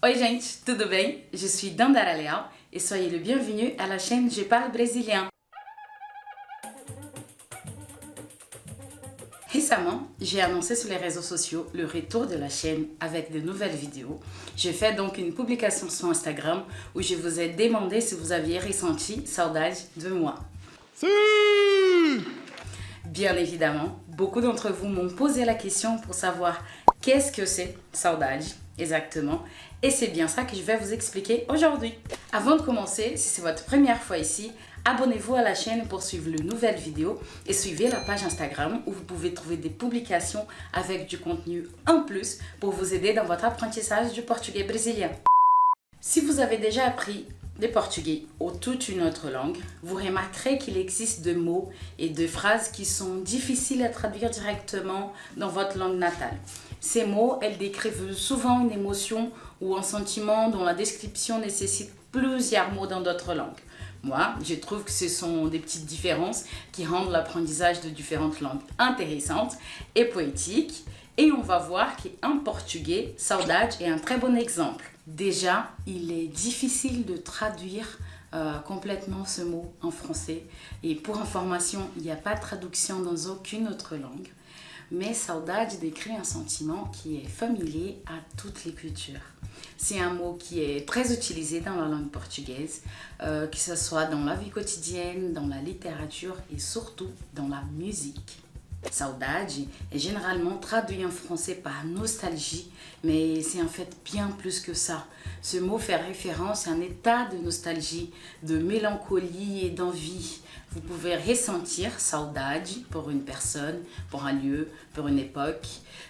Oi gente, tudo bem? Je suis Dandara Leal et soyez le bienvenu à la chaîne Je parle brésilien. Récemment, j'ai annoncé sur les réseaux sociaux le retour de la chaîne avec de nouvelles vidéos. J'ai fait donc une publication sur Instagram où je vous ai demandé si vous aviez ressenti saudade de moi. Si! Bien évidemment, beaucoup d'entre vous m'ont posé la question pour savoir qu'est-ce que c'est saudade exactement. Et c'est bien ça que je vais vous expliquer aujourd'hui. Avant de commencer, si c'est votre première fois ici, abonnez-vous à la chaîne pour suivre les nouvelles vidéos et suivez la page Instagram où vous pouvez trouver des publications avec du contenu en plus pour vous aider dans votre apprentissage du portugais brésilien. Si vous avez déjà appris le portugais ou toute une autre langue, vous remarquerez qu'il existe des mots et des phrases qui sont difficiles à traduire directement dans votre langue natale. Ces mots, elles décrivent souvent une émotion ou un sentiment dont la description nécessite plusieurs mots dans d'autres langues. Moi, je trouve que ce sont des petites différences qui rendent l'apprentissage de différentes langues intéressantes et poétiques. Et on va voir qu'en portugais, saudade est un très bon exemple. Déjà, il est difficile de traduire complètement ce mot en français. Et pour information, il n'y a pas de traduction dans aucune autre langue. Mais saudade décrit un sentiment qui est familier à toutes les cultures. C'est un mot qui est très utilisé dans la langue portugaise, que ce soit dans la vie quotidienne, dans la littérature et surtout dans la musique. Saudade est généralement traduit en français par nostalgie, mais c'est en fait bien plus que ça. Ce mot fait référence à un état de nostalgie, de mélancolie et d'envie. Vous pouvez ressentir saudade pour une personne, pour un lieu, pour une époque.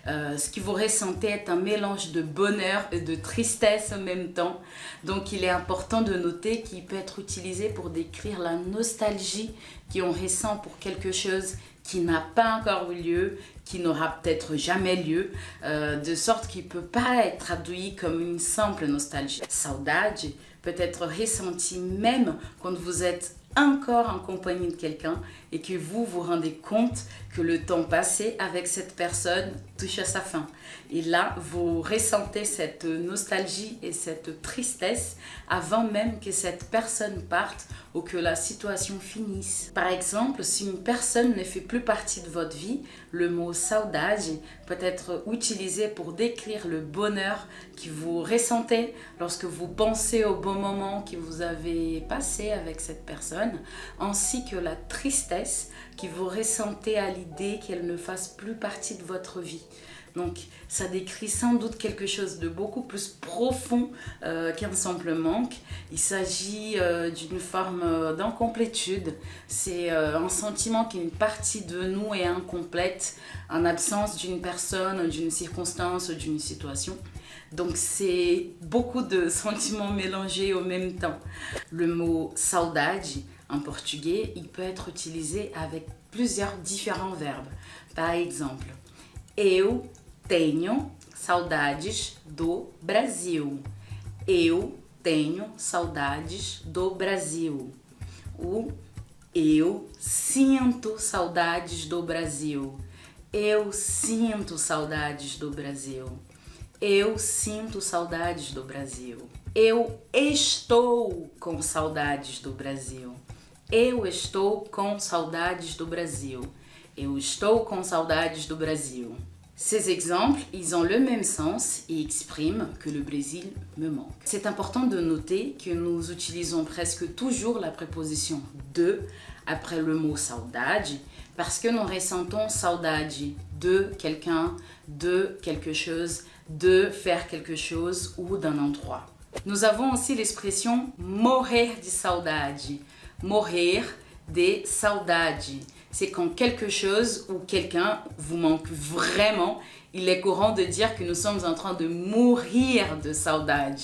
Ce que vous ressentez est un mélange de bonheur et de tristesse en même temps. Donc il est important de noter qu'il peut être utilisé pour décrire la nostalgie qu'on ressent pour quelque chose qui n'a pas encore eu lieu, qui n'aura peut-être jamais lieu, de sorte qu'il ne peut pas être traduit comme une simple nostalgie. Saudade peut être ressentie même quand vous êtes encore en compagnie de quelqu'un et que vous vous rendez compte que le temps passé avec cette personne touche à sa fin. Et là, vous ressentez cette nostalgie et cette tristesse avant même que cette personne parte ou que la situation finisse. Par exemple, si une personne ne fait plus partie de votre vie, le mot saudade peut être utilisé pour décrire le bonheur que vous ressentez lorsque vous pensez au bon moment que vous avez passé avec cette personne, ainsi que la tristesse que vous ressentez à l'idée qu'elle ne fasse plus partie de votre vie. Donc, ça décrit sans doute quelque chose de beaucoup plus profond qu'un simple manque. Il s'agit d'une forme d'incomplétude. C'est un sentiment qu'une partie de nous est incomplète en absence d'une personne, d'une circonstance, d'une situation. Donc, c'est beaucoup de sentiments mélangés au même temps. Le mot saudade, en portugais, il peut être utilisé avec plusieurs différents verbes. Par exemple, eu tenho saudades do Brasil. Eu tenho saudades do Brasil. Ou eu sinto saudades do Brasil. Eu sinto saudades do Brasil. Eu sinto saudades do Brasil. Eu estou com saudades do Brasil. Eu estou com saudades do Brasil. Eu estou com saudades do Brasil. Ces exemples, ils ont le même sens et expriment que le Brésil me manque. C'est important de noter que nous utilisons presque toujours la préposition de après le mot saudade parce que nous ressentons saudade de quelqu'un, de quelque chose, de faire quelque chose ou d'un endroit. Nous avons aussi l'expression morrer de saudade. Morrer de saudade. C'est quand quelque chose ou quelqu'un vous manque vraiment, il est courant de dire que nous sommes en train de mourir de saudade.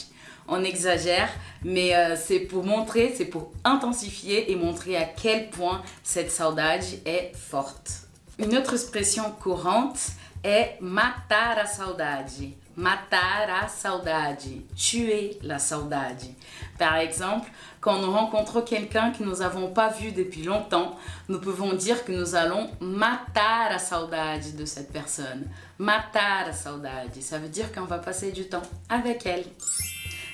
On exagère, mais c'est pour montrer, c'est pour intensifier et montrer à quel point cette saudade est forte. Une autre expression courante est matar a saudade. Matar a saudade, tuer la saudade. Par exemple, quand nous rencontrons quelqu'un que nous n'avons pas vu depuis longtemps, nous pouvons dire que nous allons matar a saudade de cette personne. Matar a saudade, ça veut dire qu'on va passer du temps avec elle.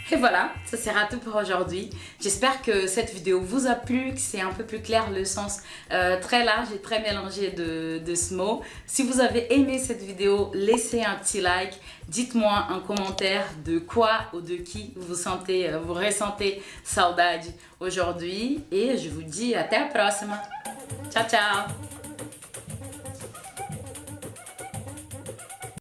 Et voilà, ça sera tout pour aujourd'hui. J'espère que cette vidéo vous a plu, que c'est un peu plus clair le sens très large et très mélangé de ce mot. Si vous avez aimé cette vidéo, laissez un petit like. Dites-moi en commentaire de quoi ou de qui vous ressentez saudade aujourd'hui. Et je vous dis até a próxima. Tchau, tchau!